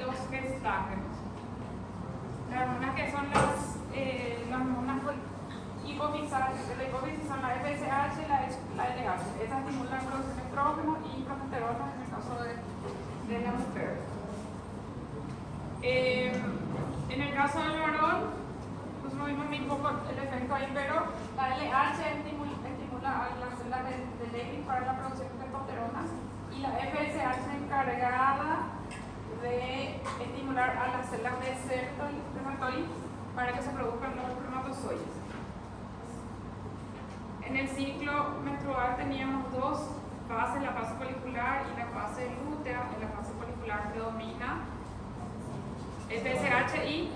los gestágenos. Las hormonas que son las hormonas hipofisales de la hipófisis son la FSH y la LH. Esas estimulan la producción de estrógeno y progesterona en el caso de la mujer. En el caso del varón, nosotros vimos un poco el efecto ahí, pero la LH estimula a las células de Levy para la producción de testosterona y la FSH encargada de estimular a las células de Sertoli para que se produzcan los espermatozoides. En el ciclo menstrual teníamos dos fases, la fase folicular y la fase lútea. En la fase folicular predomina FSH y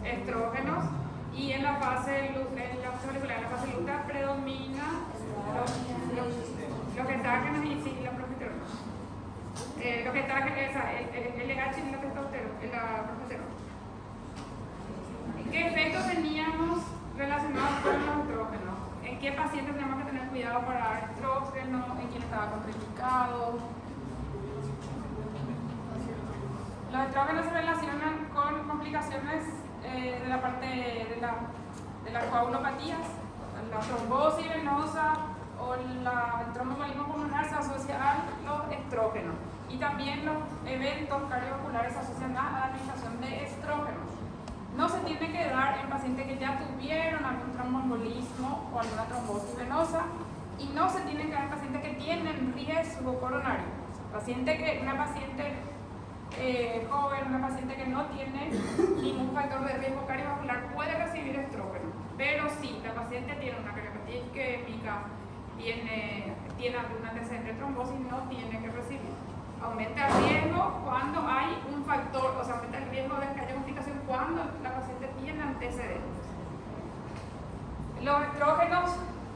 estrógenos, y en la fase folicular, en la fase lútea predomina los gestágenos y la progesterona. Los gestágenos, el LH y la progesterona. ¿Qué efectos teníamos relacionados con los estrógenos? ¿En qué pacientes tenemos que tener cuidado para dar estrógeno? ¿En quién estaba contraindicado? Los estrógenos se relacionan con complicaciones de la parte de las coagulopatías, la trombosis venosa o el tromboembolismo pulmonar se asocia a los estrógenos, y también los eventos cardiovasculares se asocian a la administración de estrógenos. No se tiene que dar en pacientes que ya tuvieron algún tromboembolismo o alguna trombosis venosa, y no se tiene que dar en pacientes que tienen riesgo coronario. Una paciente joven, una paciente que no tiene ningún factor de riesgo cardiovascular puede recibir estrógeno, pero si la paciente tiene una cardiopatía isquémica, tiene algún antecedente de trombosis, no tiene que recibir. Aumenta el riesgo cuando hay un factor, o sea, aumenta el riesgo de que haya complicación cuando la paciente tiene antecedentes. Los estrógenos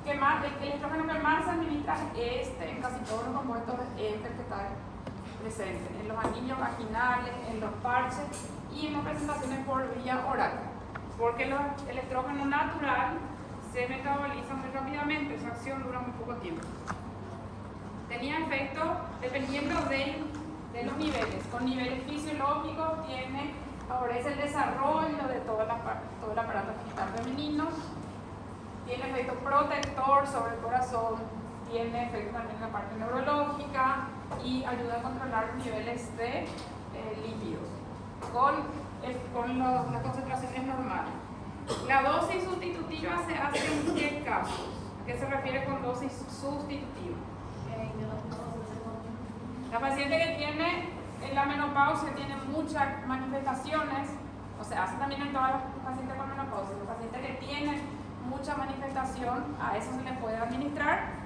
el estrógeno que más se administra en casi todos los compuestos es el que está presente en los anillos vaginales, en los parches y en las presentaciones por vía oral, porque el estrógeno natural se metaboliza muy rápidamente, su acción dura muy poco tiempo. Tenía efecto dependiendo de los niveles. Con niveles fisiológicos favorece el desarrollo de todo el aparato genital femenino, tiene efecto protector sobre el corazón, tiene efecto también en la parte neurológica y ayuda a controlar los niveles de lípidos con las concentraciones normales. La dosis sustitutiva se hace en qué casos? ¿A qué se refiere con dosis sustitutiva? La paciente que tiene la menopausia tiene muchas manifestaciones, o sea, hace también en todas las pacientes con menopausia. Los pacientes que tienen mucha manifestación, a eso se les puede administrar,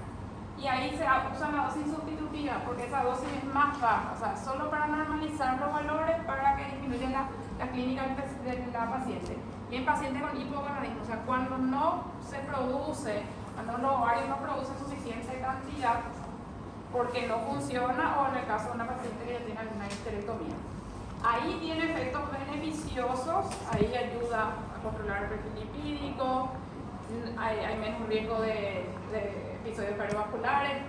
y ahí se usa la dosis sustitutiva porque esa dosis es más baja, o sea, solo para normalizar los valores para que disminuya la clínica de la paciente. Y en pacientes con hipogonadismo, o sea, cuando los ovarios no producen suficiente cantidad porque no funciona, o en el caso de una paciente que ya tiene alguna histerectomía. Ahí tiene efectos beneficiosos, ahí ayuda a controlar el perfil lipídico, hay menos riesgo de episodios cardiovasculares.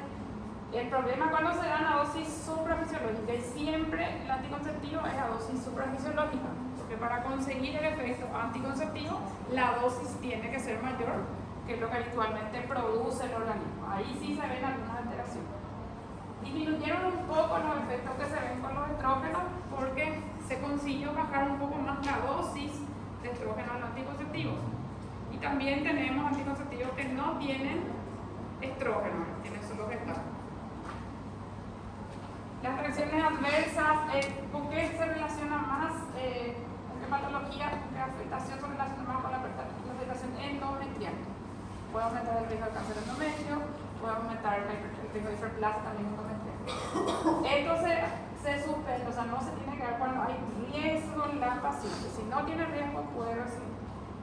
El problema cuando se da a dosis suprafisiológica, y siempre el anticonceptivo es a dosis suprafisiológica, porque para conseguir el efecto anticonceptivo la dosis tiene que ser mayor que lo que habitualmente produce el organismo. Ahí sí se ven algunas alteraciones. Disminuyeron un poco los efectos que se ven con los estrógenos porque se consiguió bajar un poco más la dosis de estrógeno en los anticonceptivos. Y también tenemos anticonceptivos que no tienen estrógeno, tienen solo gestágeno. Las reacciones adversas, ¿con qué se relaciona más? ¿Con qué patología, con qué afectación se relaciona más con la afectación endometrial? Puede aumentar el riesgo de cáncer endometrio, puede aumentar el riesgo de hiperplasia también endometrial. Esto se suspende, o sea, no se tiene que dar cuando hay riesgo en la paciente. Si no tiene riesgo, puede recibir.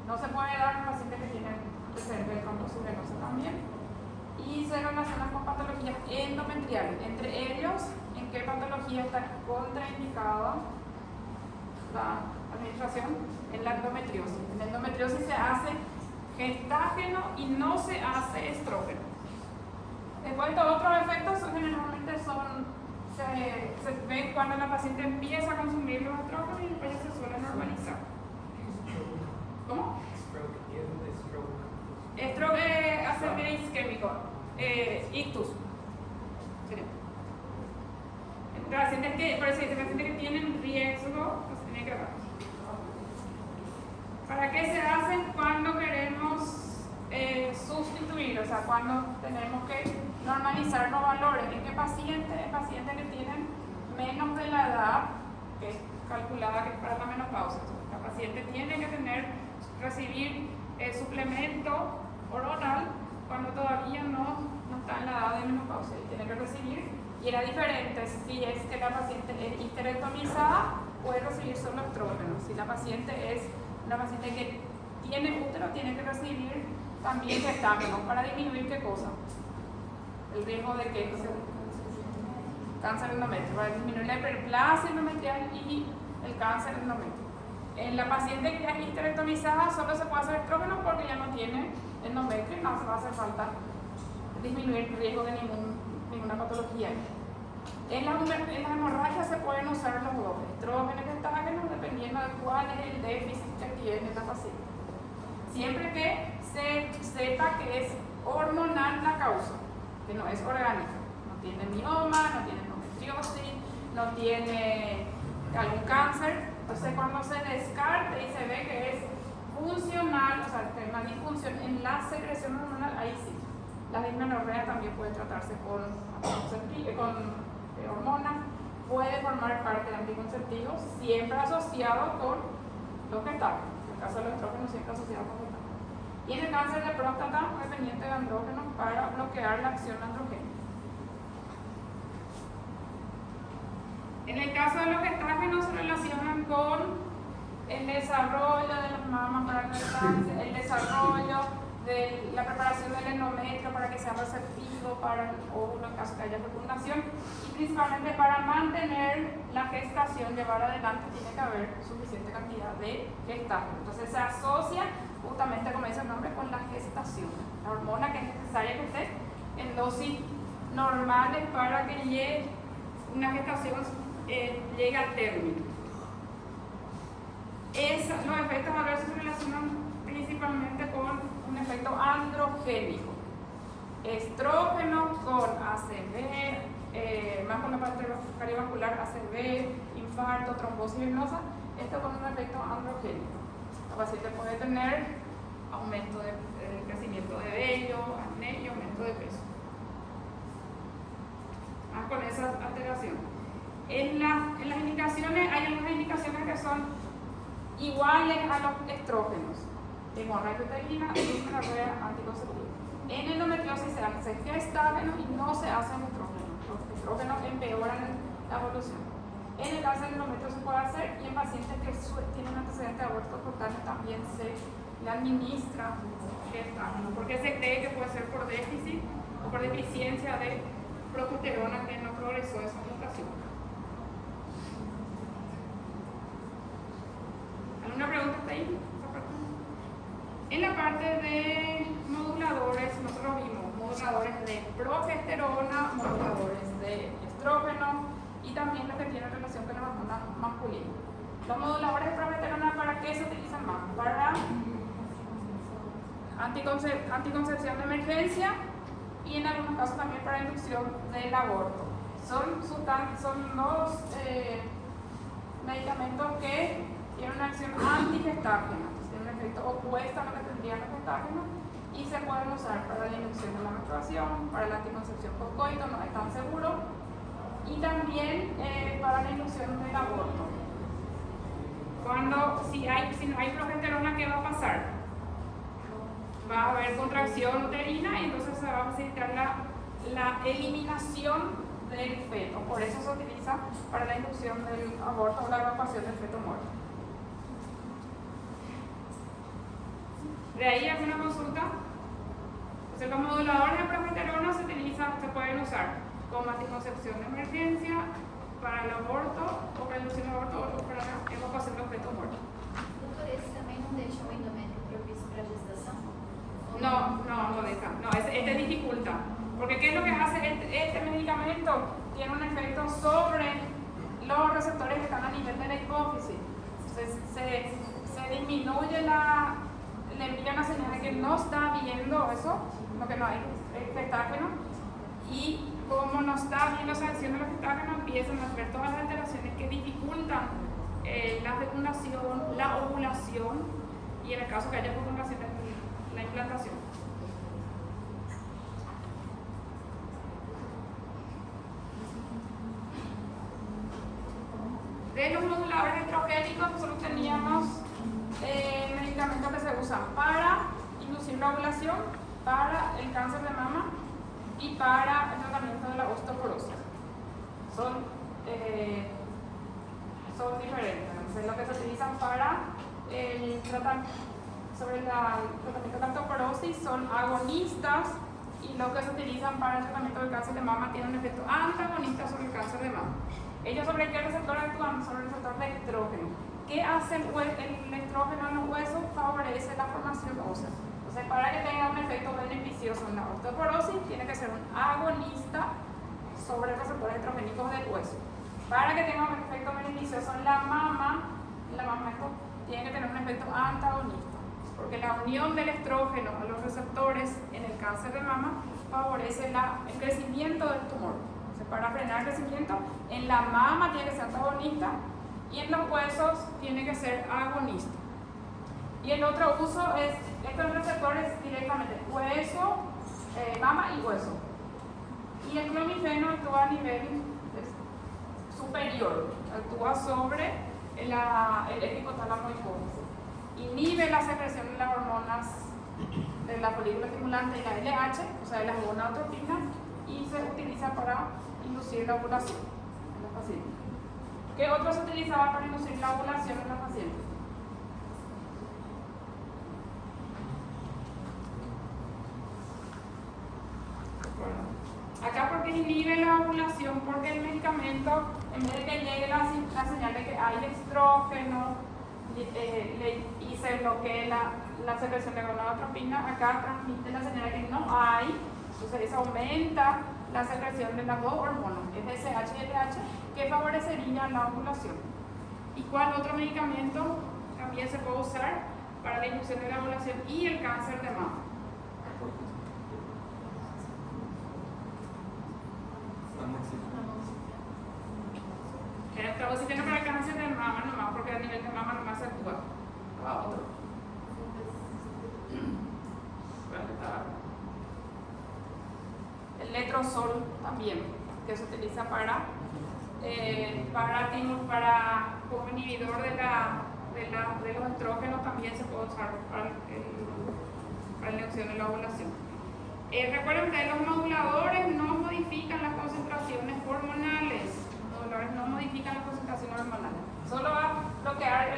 No se puede dar en pacientes que tienen antecedentes de trombosis venosa también. Y se relaciona con patologías endometriales, entre ellos, en qué patología está contraindicada la administración en la endometriosis. En la endometriosis se hace gestágeno y no se hace estrógeno. Después, todos otros efectos generalmente son se ve cuando la paciente empieza a consumir los estrógenos y después ya se suele normalizar. ¿Cómo? Stroke ACV isquémico, ictus. Pacientes que, por eso dice, pacientes que tienen riesgo, pues tiene que ver. ¿Para qué se hacen? Cuando queremos sustituir, o sea, cuando tenemos que normalizar los valores. ¿En qué pacientes? En pacientes que tienen menos de la edad que es calculada que es para la menopausia. La paciente tiene que recibir suplemento hormonal cuando todavía no está en la edad de menopausia y tiene que recibir. Y era diferente si es que la paciente es histerectomizada, puede recibir solo estrógeno. Si la paciente es una paciente que tiene útero, tiene que recibir también gestágeno. ¿Para disminuir qué cosa? El riesgo de que cáncer endometrio, para disminuir la hiperplasia endometrial y el cáncer endometrio. En la paciente que es histerectomizada solo se puede hacer estrógeno porque ya no tiene endometrio y no se va a hacer falta disminuir el riesgo de ninguna patología. En las hemorragias se pueden usar los dos, estrógenos y gestágenos, dependiendo de cuál es el déficit que tiene la paciente. Siempre que se sepa que es hormonal la causa, que no es orgánica. No tiene mioma, no tiene endometriosis, no tiene algún cáncer. Entonces, cuando se descarte y se ve que es funcional, o sea, que hay una disfunción en la secreción hormonal, ahí sí. La dismenorrea también puede tratarse con hormonas, puede formar parte de anticonceptivos, siempre asociado con los gestágenos. En el caso de los estrógenos, siempre asociado con gestágenos. Y en el cáncer de próstata, dependiente de andrógenos para bloquear la acción androgénica. En el caso de los gestágenos, se relacionan con el desarrollo de las mamas para el cáncer, el desarrollo de la preparación del endometrio para que sea receptivo para el óvulo en caso que haya fecundación, y principalmente para mantener la gestación, llevar adelante, tiene que haber suficiente cantidad de gestágeno. Entonces se asocia justamente, como dice el nombre, con la gestación, la hormona que es necesaria que esté en dosis normales para que llegue una gestación llegue al término. Los efectos adversos se relacionan principalmente con un efecto androgénico, estrógeno con ACV, más con la parte cardiovascular, ACV, infarto, trombosis venosa, esto con un efecto androgénico. La paciente puede tener aumento de crecimiento de vello, acné y aumento de peso. Más con esa alteración. En las indicaciones, hay algunas indicaciones que son iguales a los estrógenos. Hemorragia uterina y dismenorrea anticonceptiva. En endometriosis se hace gestágeno y no se hacen estrógenos. Los estrógenos empeoran la evolución. En el caso del endometrio se puede hacer, y en pacientes que tienen antecedente de aborto espontáneo también se le administra gestágeno, porque se cree que puede ser por déficit o por deficiencia de progesterona que no progresó esa mutación. ¿Alguna pregunta hasta ahí? En la parte de moduladores, nosotros vimos moduladores de progesterona, moduladores de estrógeno y también los que tienen relación con la hormona masculina. Los moduladores de progesterona, ¿para qué se utilizan más? Para anticoncepción de emergencia y en algunos casos también para inducción del aborto. Son dos medicamentos que tienen una acción antigestágena. Un efecto opuesto a lo que tendrían los gestágenos, y se pueden usar para la inducción de la menstruación, para la anticoncepción post-coito, no es tan seguro, y también para la inducción del aborto. Si no hay progesterona, ¿qué va a pasar? Va a haber contracción uterina y entonces se va a facilitar la eliminación del feto. Por eso se utiliza para la inducción del aborto o la evacuación del feto muerto. ¿De ahí alguna consulta? Entonces, los moduladores de progesterona se pueden usar como anticoncepción de emergencia, para el aborto, o para inducir el aborto, o para la evacuación del feto muerto. Doutor, esse também não deixa o endométrio propício para a gestação? No deja. No, este dificulta. Porque ¿qué es lo que hace este medicamento? tiene un efecto sobre los receptores que están a nivel de la hipófisis. Entonces se disminuye le envía una señal de que no está viendo eso, lo que no hay gestágeno, y como no está viendo esa acción de los gestágenos, empiezan a haber todas las alteraciones que dificultan la fecundación, la ovulación y en el caso que haya fecundación, la implantación. De los moduladores estrogénicos nosotros teníamos medicamentos que se usan para inducir la ovulación, para el cáncer de mama y para el tratamiento de la osteoporosis. Son diferentes. Entonces, lo que se utilizan para el tratamiento de la osteoporosis son agonistas, y lo que se utilizan para el tratamiento del cáncer de mama tienen un efecto antagonista sobre el cáncer de mama. ¿Ellos sobre qué receptor actúan? Sobre el receptor de estrógeno. ¿Qué hace el estrógeno en los huesos? Favorece la formación ósea. Entonces, para que tenga un efecto beneficioso en la osteoporosis, tiene que ser un agonista sobre receptores estrogénicos del hueso. Para que tenga un efecto beneficioso en la mama esto tiene que tener un efecto antagonista, porque la unión del estrógeno a los receptores en el cáncer de mama favorece el crecimiento del tumor. Entonces, para frenar el crecimiento, en la mama tiene que ser antagonista y en los huesos tiene que ser agonista. Y el otro uso es estos receptores directamente, hueso, mama y hueso. Y el clomifeno actúa a nivel superior, actúa sobre el hipotálamo hipófisis. Inhibe la secreción de las hormonas de la folícula estimulante y la LH, o sea, de las gonadotropinas, y se utiliza para inducir la ovulación en los pacientes. ¿Qué otro se utilizaba para inducir la ovulación en los pacientes? Acá, porque inhibe la ovulación, porque el medicamento, en vez de que llegue la señal de que hay estrógeno y se bloquee la secreción de gonadotropina, acá transmite la señal de que no hay, entonces eso aumenta la secreción de las dos hormonas, FSH y LH, que favorecería la ovulación. ¿Y cuál otro medicamento también se puede usar para la inducción de la ovulación y el cáncer de mama? El tamoxifeno para el cáncer de mama nomás, porque a nivel de mama nomás se actúa. Otro. El letrozol también, que se utiliza como inhibidor de los estrógenos, también se puede usar para la inducción de la ovulación. Recuerden que los moduladores no modifican las concentraciones hormonales. No modifican las concentraciones hormonales. Solo va a bloquear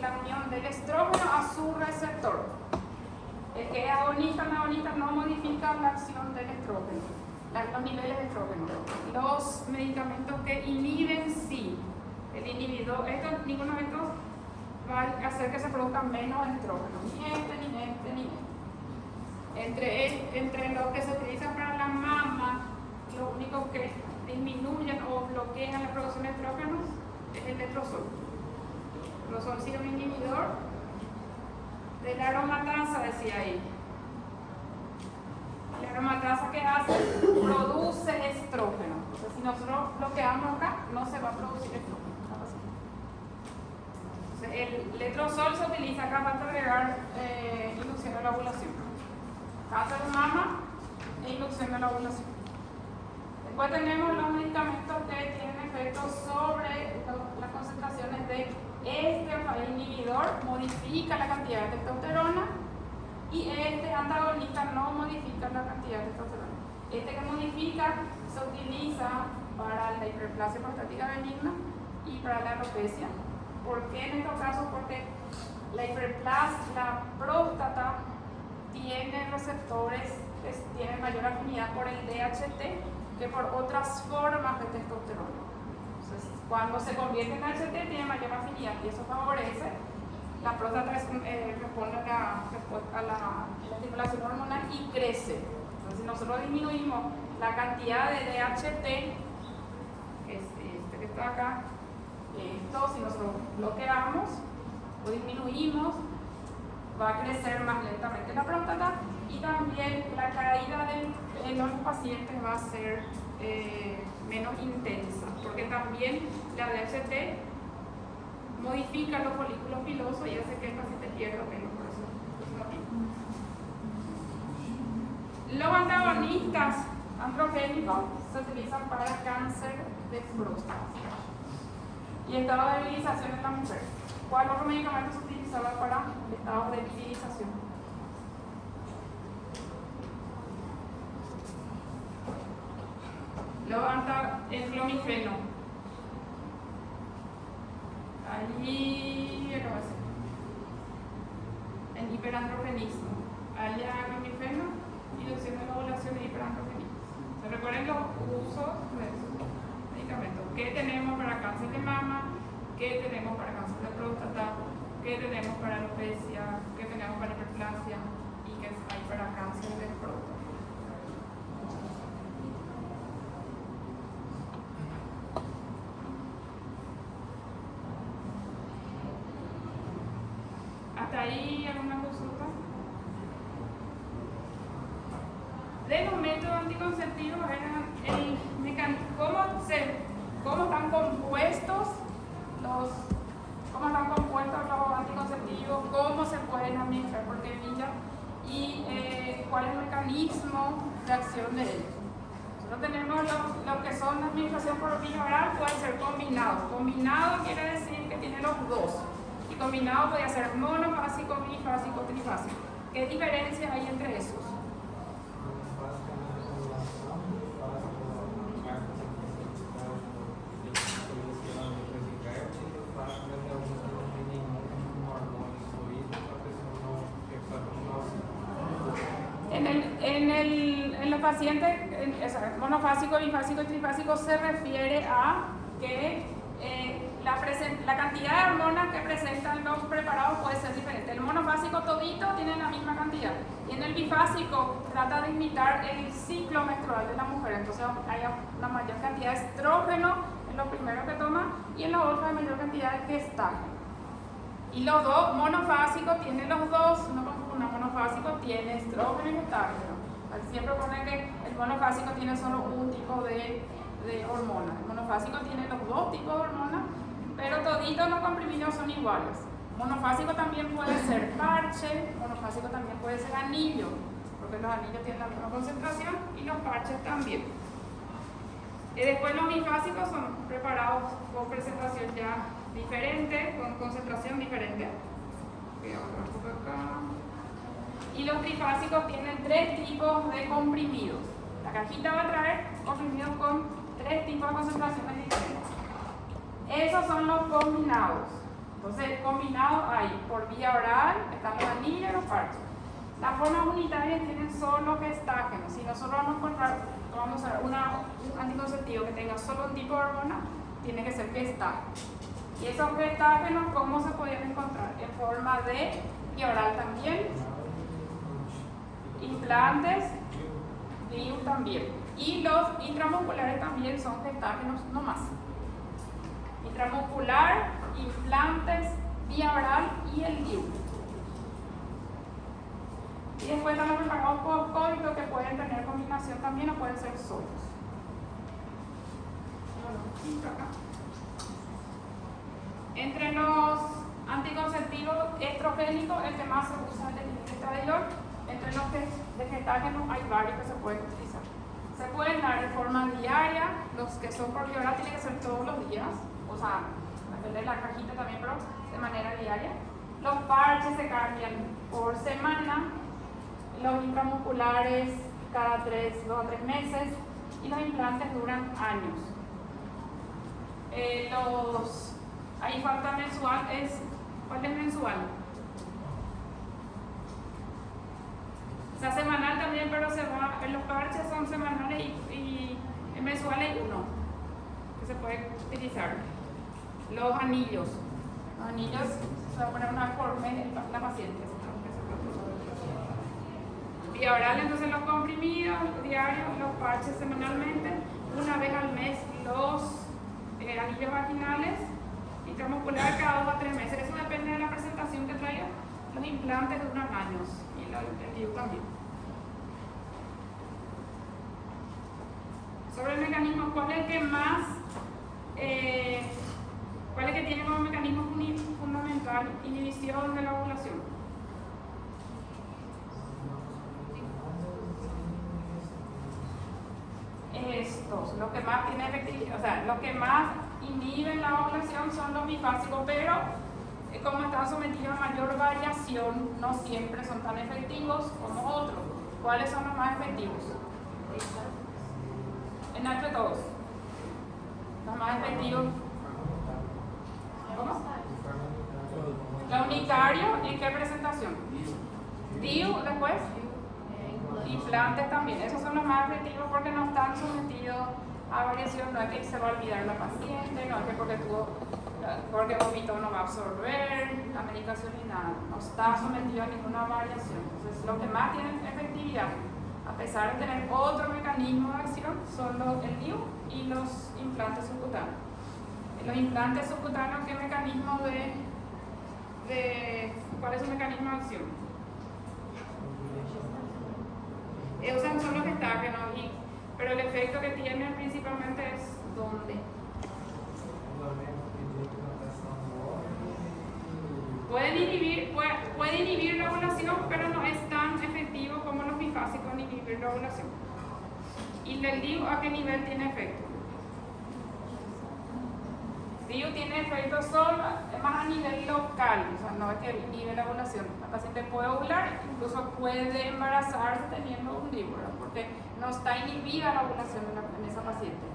la unión del estrógeno a su receptor. El que es agonista o agonista no modifica la acción del estrógeno, los niveles de estrógeno. Los medicamentos que inhiben, sí. El inhibidor, ninguno de estos va a hacer que se produzca menos estrógeno. Ni este. Entre los que se utilizan para la mama, lo único que disminuyen o bloquean la producción de estrógenos es el letrozol. El letrozol sí es un inhibidor de la aromatasa, decía ahí. La aromatasa, que hace, produce estrógeno. Entonces, si nosotros bloqueamos acá, no se va a producir estrógeno. Entonces, el letrozol se utiliza acá para agregar inducción de la ovulación. Cáncer de mama e inducción de la ovulación. Después tenemos los medicamentos que tienen efectos sobre las concentraciones de este inhibidor, modifica la cantidad de testosterona, y este antagonista no modifica la cantidad de testosterona. Este que modifica se utiliza para la hiperplasia prostática benigna y para la alopecia. ¿Por qué en estos casos? Porque la próstata tiene receptores que tienen mayor afinidad por el DHT que por otras formas de testosterona. Entonces, cuando se convierte en DHT tiene mayor afinidad y eso favorece la próstata, responde a la estimulación hormonal y crece. Entonces, si nosotros disminuimos la cantidad de DHT está acá, esto si nosotros bloqueamos o disminuimos, va a crecer más lentamente la próstata y también la caída de los pacientes va a ser menos intensa, porque también la DHT modifica los folículos pilosos y hace que el paciente pierda pelo. Por eso es lo mismo. Los antagonistas androgénicos se utilizan para cáncer de próstata y estado de virilización en la mujer. ¿Cuál otro medicamento se utilizaba para estados de virilización? El clomifeno. Allí acaba de ser. El hiperandrogenismo. Allá clomifeno, inducción de la ovulación y hiperandrogenismo. ¿Se recuerdan los usos de esos medicamentos? ¿Qué tenemos para cáncer de mama? ¿Qué tenemos para cáncer de próstata? ¿Qué tenemos para alopecia? ¿Qué tenemos para hiperplasia? ¿Y qué hay para cáncer de próstata? ¿Hasta ahí alguna consulta? De los métodos anticonceptivos eran el mecanismo, cómo están compuestos los anticonceptivos, cómo se pueden administrar por qué vía y cuál es el mecanismo de acción de ellos. Nosotros tenemos lo que son la administración por vía oral, puede ser combinado. Combinado quiere decir que tiene los dos. Y combinado puede ser monofásico, bifásico, trifásico. ¿Qué diferencias hay entre esos? En los pacientes monofásico, bifásico y trifásico se refiere a que la cantidad de hormonas que presentan los preparados puede ser diferente. El monofásico todito tiene la misma cantidad y en el bifásico trata de imitar el ciclo menstrual de la mujer, entonces hay una mayor cantidad de estrógeno en los primeros que toma y en los otros hay mayor cantidad de gestágeno. Y los dos, monofásico tiene los dos, no confunda, monofásico tiene estrógeno y gestágeno. Siempre pone que el monofásico tiene solo un tipo de hormona. El monofásico tiene los dos tipos de hormonas, pero toditos los comprimidos son iguales. Monofásico también puede ser parche, monofásico también puede ser anillo, porque los anillos tienen la misma concentración y los parches también. Y después los bifásicos son preparados con presentación ya diferente, con concentración diferente. Y los trifásicos tienen 3 tipos de comprimidos. La cajita va a traer comprimidos con 3 tipos de concentraciones diferentes. Esos son los combinados. Entonces, combinados hay por vía oral, están los anillos y los parches. Las formas unitarias tienen solo gestágenos. Si nosotros vamos a encontrar, vamos a usar un anticonceptivo que tenga solo un tipo de hormona, tiene que ser gestágeno. Y esos gestágenos, ¿cómo se podían encontrar? En forma de vía oral también, implantes, DIU también. Y los intramusculares también son gestágenos no más. Intramuscular, implantes, vía oral y el DIU. Y después están los preparados post-coito que pueden tener combinación también o pueden ser solos. Entre los anticonceptivos estrogénicos, el que más se usa es el estradiol. Entre los de gestágeno hay varios que se pueden utilizar. Se pueden dar de forma diaria, los que son por vía oral tienen que ser todos los días, o sea, depende de la cajita también, pero de manera diaria. Los parches se cambian por semana, los intramusculares cada 2 a 3 meses y los implantes duran años. Ahí falta mensual, ¿cuál es mensual? O sea, semanal también, pero los parches son semanales y mensuales hay uno que se puede utilizar. Los anillos se va a poner una vez por mes la paciente. Vía oral, entonces los comprimidos diarios, los parches semanalmente, una vez al mes los anillos vaginales, intramuscular cada 2 a 3 meses. Eso depende de la presentación que traiga. Los implantes duran años y el DIU también. Sobre el mecanismo, ¿cuál es el que más, cuál es el que tiene como mecanismo fundamental inhibición de la ovulación? Estos, lo que más tiene efectividad, o sea, lo que más inhiben la ovulación son los bifásicos, pero como están sometidos a mayor variación, no siempre son tan efectivos como otros. ¿Cuáles son los más efectivos? Entre todos. Los más efectivos. ¿Cómo? La unicario, ¿en qué presentación? DIU, después. Implantes también. Esos son los más efectivos porque no están sometidos a variación. No es que se va a olvidar la paciente, no es que porque vomitó no va a absorber la medicación ni nada. No está sometido a ninguna variación. Entonces, lo que más tiene efectividad, a pesar de tener otro mecanismo de acción, son el DIU y los implantes subcutáneos. Los implantes subcutáneos, ¿qué mecanismo cuál es su mecanismo de acción? Son los estágenos, pero el efecto que tienen principalmente es ¿dónde? Puede inhibir la ovulación, pero no es tan efectivo como los bifásicos en inhibir la ovulación. ¿Y el DIU a qué nivel tiene efecto? DIU tiene efecto solo, más a nivel local, o sea, no es que inhibe la ovulación. La paciente puede ovular, incluso puede embarazarse teniendo un DIU, ¿verdad? Porque no está inhibida la ovulación en esa paciente.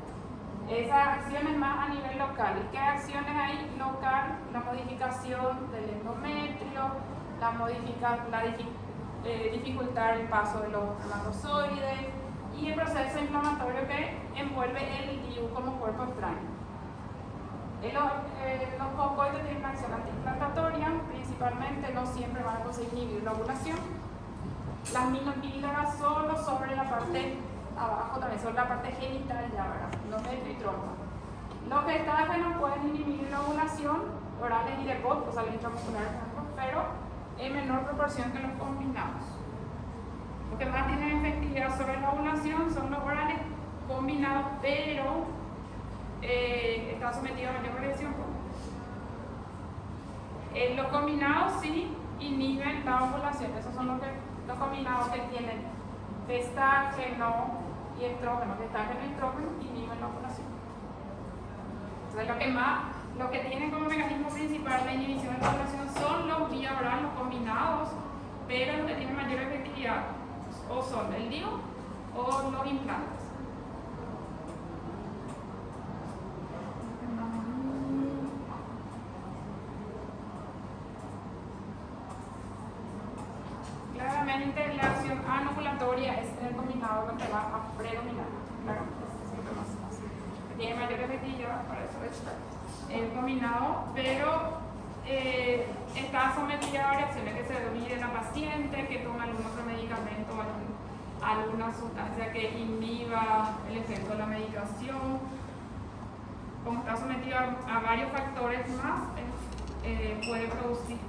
Esa acción es más a nivel local. ¿Y qué acciones hay local? La modificación del endometrio, dificultar el paso de los espermatozoides y el proceso inflamatorio que envuelve el DIU como cuerpo extraño. Los cocoides tienen una acción antiinflamatoria, principalmente no siempre van a conseguir inhibir la ovulación. Las minopílaras solo sobre la parte abajo, también sobre la parte genital, ya verás, endometrio y trompa. Los gestágenos pueden inhibir la ovulación, orales y de POT, o sea, los intramusculares, pero en menor proporción que los combinados. Lo que más tienen efectividad sobre la ovulación son los orales combinados, pero está sometido a mayor variación. Los combinados sí inhiben la ovulación. Esos son los combinados que tienen gestágeno y estrógeno. Gestágeno y estrógeno inhiben la ovulación. Entonces, lo que tienen como mecanismo principal la inhibición de la ovulación son los vía oral, los combinados, pero los que tienen mayor efectividad o son el DIU o los implantes. Claramente la acción anovulatoria es el combinado que te va a predominar. Claro, es lo que más fácil. Tiene mayor efectividad, para eso es el combinado, pero está sometida a variaciones que se domine la paciente, que toma algún otro medicamento, alguna sustancia que inhiba el efecto de la medicación. Como está sometida a varios factores más,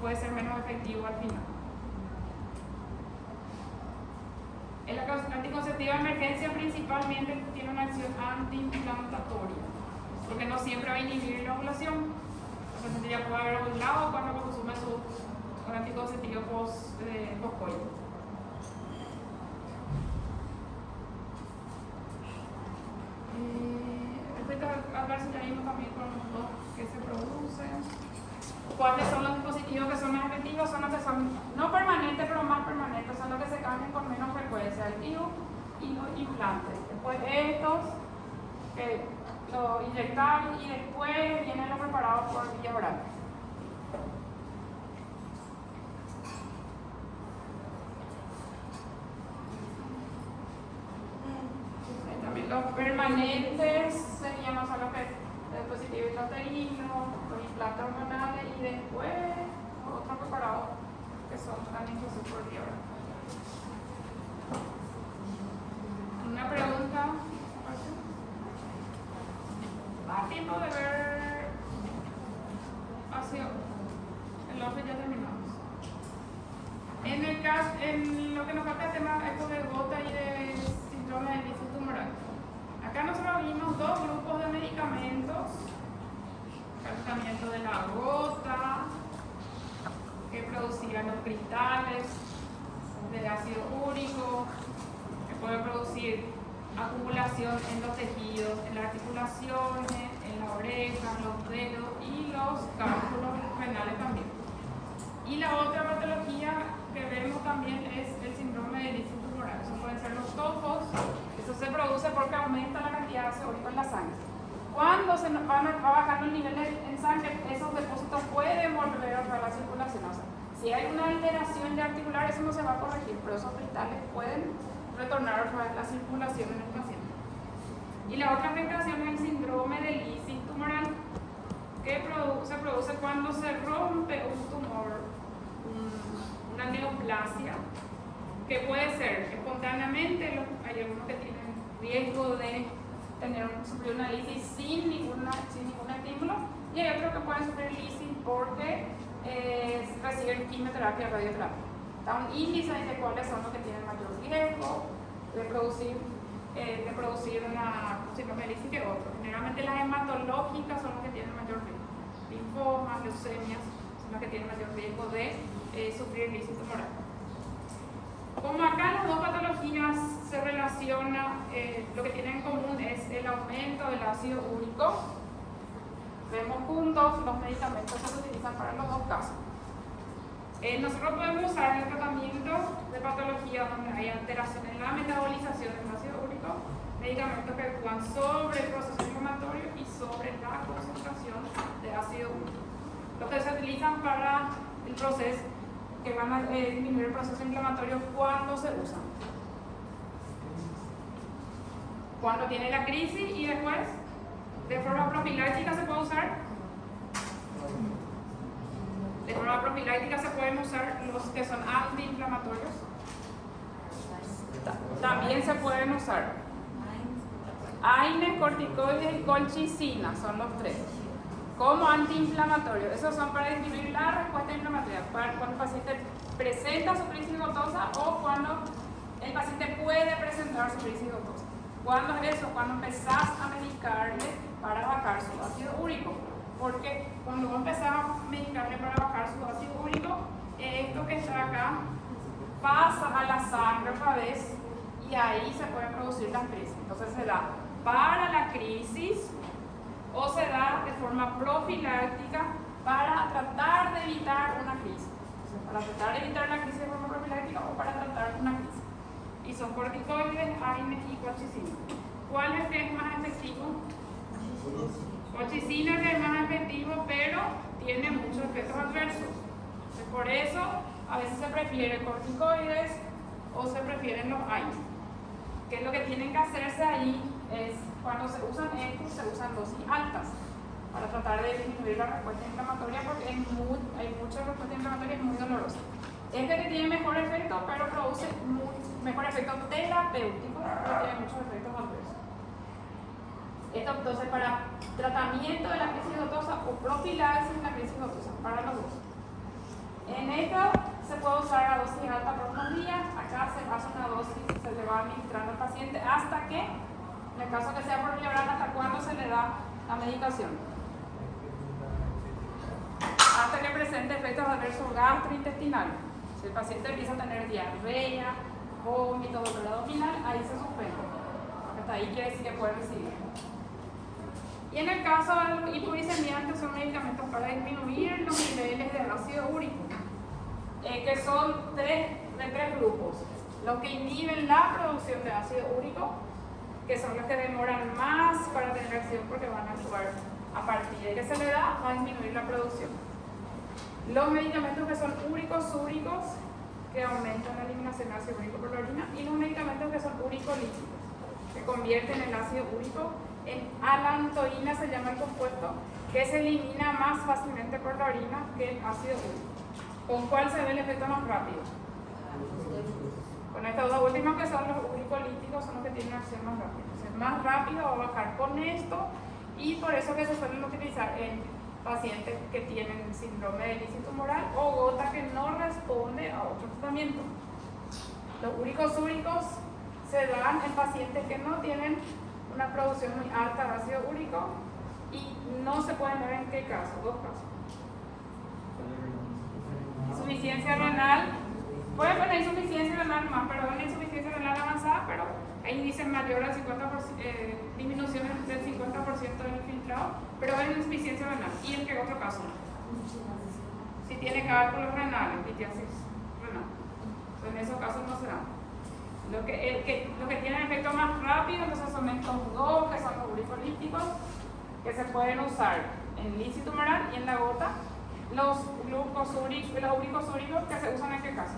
puede ser menos efectivo al final. El anticonceptivo de emergencia principalmente tiene una acción antiinflamatoria, porque no siempre va a inhibir la ovulación. La paciente ya puede haber ovulado cuando consume su anticonceptivo post-coito. Respecto al vacilarismo también con los que se producen. ¿Cuáles son los dispositivos que son más efectivos? Son los que son no permanentes, pero más permanentes, son los que se cambian con menos frecuencia, el DIU y los implantes. Después estos, que lo inyectan y después vienen los preparados por vía oral. También los permanentes serían más a los que el dispositivo intrauterino, los implantes hormonales y después otros preparados que son también por vía oral. ¿Una pregunta? ¿Más tiempo? tiempo de ver ácido. En los ya terminamos. En lo que nos falta el tema esto de gota y de síndrome de lisis tumoral. Acá nosotros vimos dos grupos de medicamentos. El tratamiento de la gota, que producían los cristales de ácido úrico, que puede producir acumulación en los tejidos, en las articulaciones, en la oreja, los dedos y los cálculos renales también. Y la otra patología que vemos también es el síndrome de lisis tumoral. Eso pueden ser los tofos. Eso se produce porque aumenta la cantidad de ácido úrico en la sangre. Cuando se van bajando el nivel en sangre, esos depósitos pueden volver a la circulación. O sea, si hay una alteración de articular, eso no se va a corregir, pero esos cristales pueden retornar a la circulación en el paciente. Y la otra afectación es el síndrome de lisis tumoral, que se produce cuando se rompe un tumor, una neoplasia, que puede ser espontáneamente. Hay algunos que tienen riesgo de sufrir una lisis sin ningún estímulo, y hay otros que pueden sufrir lisis porque reciben quimioterapia y radioterapia. Da un índice de cuáles son los que tienen mayor riesgo de producir una síndrome de lisis que otros. Generalmente las hematológicas son las que tienen mayor riesgo. Linfomas, leucemias son las que tienen mayor riesgo de sufrir lisis tumoral. Como acá las dos patologías se relacionan, lo que tienen en común es el aumento del ácido úrico. Vemos juntos los medicamentos que se utilizan para los dos casos. Nosotros podemos usar en el tratamiento de patologías donde hay alteración en la metabolización del ácido úrico, medicamentos que actúan sobre el proceso inflamatorio y sobre la concentración de ácido úrico. Los que se utilizan para el proceso, que van a disminuir el proceso inflamatorio cuando se usan. Cuando tiene la crisis y después, de forma profiláctica se puede usar. De forma profiláctica se pueden usar los que son antiinflamatorios. También se pueden usar AINES, corticoides y colchicina, son los tres. Como antiinflamatorios, esos son para disminuir la respuesta inflamatoria, cuando el paciente presenta su crisis gotosa o cuando el paciente puede presentar su crisis gotosa. ¿Cuándo es eso? Cuando empezás a medicarle para bajar su ácido úrico. Porque cuando vos empezás a medicarle para bajar su ácido úrico, esto que está acá pasa a la sangre otra vez y ahí se pueden producir las crisis. Entonces se da para la crisis o se da de forma profiláctica para tratar de evitar una crisis. Para tratar de evitar la crisis de forma profiláctica o para tratar una crisis. Y son corticoides, AINES y colchicina. ¿Cuál es el que es más efectivo? Colchicina es el más efectivo, pero tiene muchos efectos adversos. Entonces, por eso a veces se prefiere corticoides o se prefieren los AINES. ¿Qué es lo que tienen que hacerse ahí? Es cuando se usan estos, se usan dosis altas para tratar de disminuir la respuesta inflamatoria, porque hay mucha respuesta inflamatoria muy dolorosa. Este que tiene mejor efecto, pero produce mejor efecto terapéutico, pero tiene muchos efectos adversos. Esto entonces para tratamiento de la crisis gotosa o profilaxis de la crisis gotosa, para los dos. En esto se puede usar a dosis alta por unos días. Acá se hace una dosis, se le va administrando al paciente hasta que, en el caso que sea por Willebrand, hasta cuándo se le da la medicación. Hasta que presente efectos adversos gastrointestinales. Si el paciente empieza a tener diarrea, vómito, dolor abdominal, ahí se suspende. Hasta ahí quiere decir que puede recibir. Y en el caso de los hipoglicemiantes, son medicamentos para disminuir los niveles de ácido úrico, que son de tres grupos. Los que inhiben la producción de ácido úrico, que son los que demoran más para tener acción porque van a actuar a partir de que se le da, va a disminuir la producción. Los medicamentos que son úricos, que aumentan la eliminación de ácido úrico por la orina, y los medicamentos que son uricolíticos, que convierten el ácido úrico en alantoína, se llama el compuesto, que se elimina más fácilmente por la orina que el ácido úrico. ¿Con cuál se ve el efecto más rápido? Con estos dos últimos, que son los uricolíticos, son los que tienen acción más rápida. Entonces, más rápido va a bajar con esto y por eso que se suelen utilizar en pacientes que tienen síndrome de déficit tumoral o gota que no responde a otro tratamiento. Los úricos úricos se dan en pacientes que no tienen una producción muy alta de ácido úrico y no se pueden ver en qué caso, dos casos. Insuficiencia renal, pueden poner insuficiencia renal más, pero una insuficiencia renal avanzada, pero hay índice mayor al 50%, disminución del 50% del filtrado, pero hay insuficiencia renal. ¿Y en qué otro caso? Si tiene cálculos renales, litiasis renal. Entonces, en esos casos no se da. Lo que tiene efecto más rápido, entonces son estos dos, que son los uricolíticos, que se pueden usar en lícido tumoral y en la gota. Los úricos úricos que se usan en qué caso?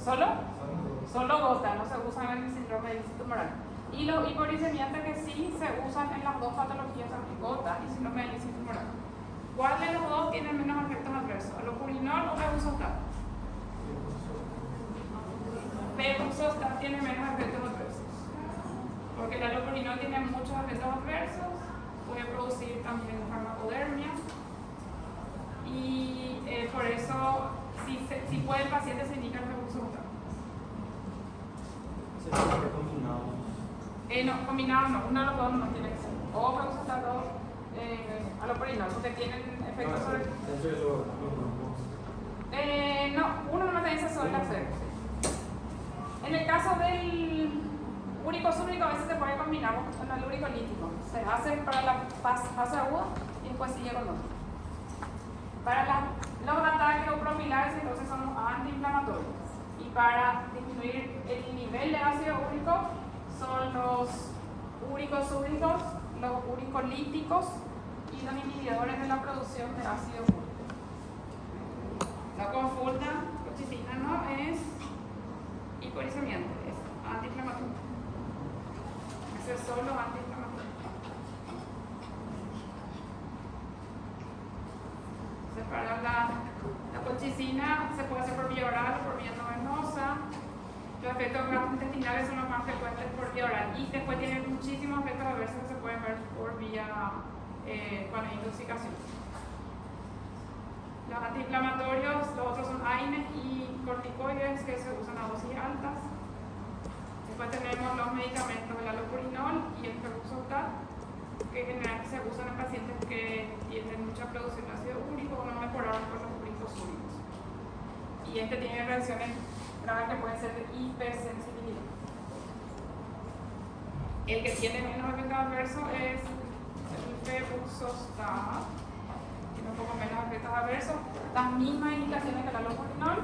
Solo gota, no se usan en el síndrome de déficit tumoral. Y los hiporicemiantes que sí se usan en las dos patologías, gota y síndrome de déficit tumoral. ¿Cuál de los dos tiene menos efectos adversos? ¿Alopurinol o febuxostat? Febuxostat tiene menos efectos adversos, porque el alopurinol tiene muchos efectos adversos, puede producir también farmacodermia y por eso si puede el paciente se indica el febuxostat. No, combinado no, uno de los dos no tiene que ser. O febuxostat o alopurinol, porque tienen efectos sobre. No, uno no me dice sobre hacer. En el caso del úrico súbrico a veces se puede combinar con el uricolítico. Se hace para la fase aguda y después sigue con otro. Para los ataques o profilaxis entonces son los antiinflamatorios. Y para disminuir el nivel de ácido úrico son los úricos súbricos, los uricolíticos y los inhibidores de la producción de ácido úrico. La consulta colchicina no es hiporicemiante, es antiinflamatorio. Ese es solo antiinflamatorio. Para la colchicina se puede hacer por vía oral o por vía endovenosa. Los efectos gastrointestinales son los más frecuentes por vía oral y después tienen muchísimos efectos adversos que se pueden ver por vía con la intoxicación. Los antiinflamatorios, los otros son AINES y corticoides que se usan a dosis altas. Después tenemos los medicamentos, el alopurinol y el febuxostat, que generalmente se usan en pacientes que tienen mucha producción de ácido úrico o no mejoraron con los úricos úricos. Y este tiene reacciones graves que pueden ser de hipersensibilidad. El que tiene menos efecto adverso es el febuxostat, tiene un poco menos efectos adversos, las mismas indicaciones que el alopurinol,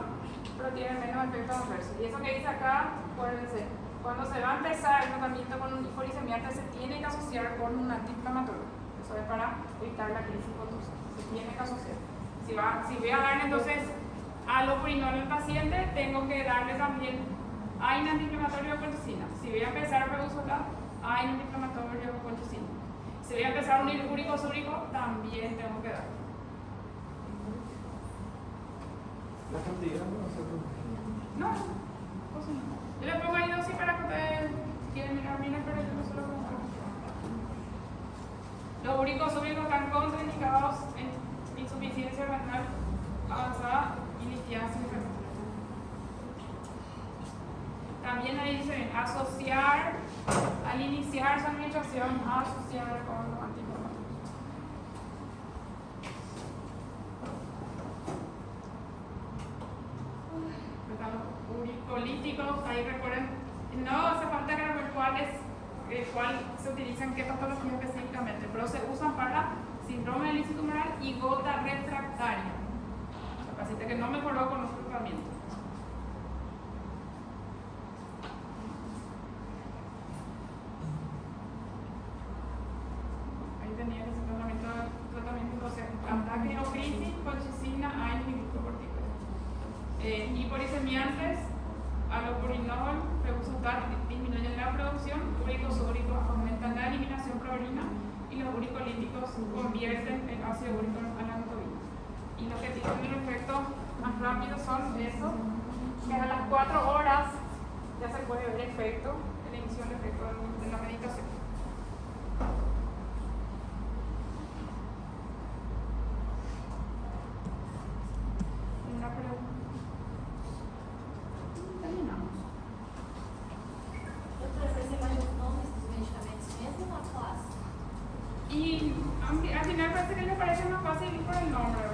pero tiene menos efectos adversos. Y eso que dice acá, acuérdense, cuando se va a empezar el tratamiento con un hiporicemiante se tiene que asociar con un antiinflamatorio. Eso es para evitar la crisis contusiva. Se tiene que asociar. Si voy a darle entonces alopurinol al paciente, tengo que darle también AINE antiinflamatorio o colchicina. Si voy a empezar febuxostat, AINE antiinflamatorio o colchicina. Si voy a empezar un úrico súbrico, también tengo que dar. ¿La cantidad no se No, pues no. Yo le pongo ahí dosis para que ustedes quieren mirar, pero yo no se lo pongo. Los úricos súbricos están contraindicados en insuficiencia renal avanzada y litiasis renal. También ahí dice asociar, al iniciar su administración, asociar con los antiinflamatorios. Uricolíticos, ahí recuerden, no hace falta que recuerden cuál se utiliza en qué patología específicamente, pero se usan para síndrome de déficit tumoral y gota refractaria, o sea, paciente que no mejoró con los tratamientos. Ahí tenía que ser tratamiento, o sea, ataque o crisis, colchicina, AINE y glucocorticoides. Hiporicemiantes, alopurinol, febuxostat disminuyen la producción, úricos súbricos aumentan la eliminación prolina y los uricolíticos convierten el ácido úrico a la hemoglobina. Y los que tienen el efecto más rápido son esos, que a las 4 horas ya se puede ver el efecto, la emisión de efecto de la medicación. más fácil por el nombre,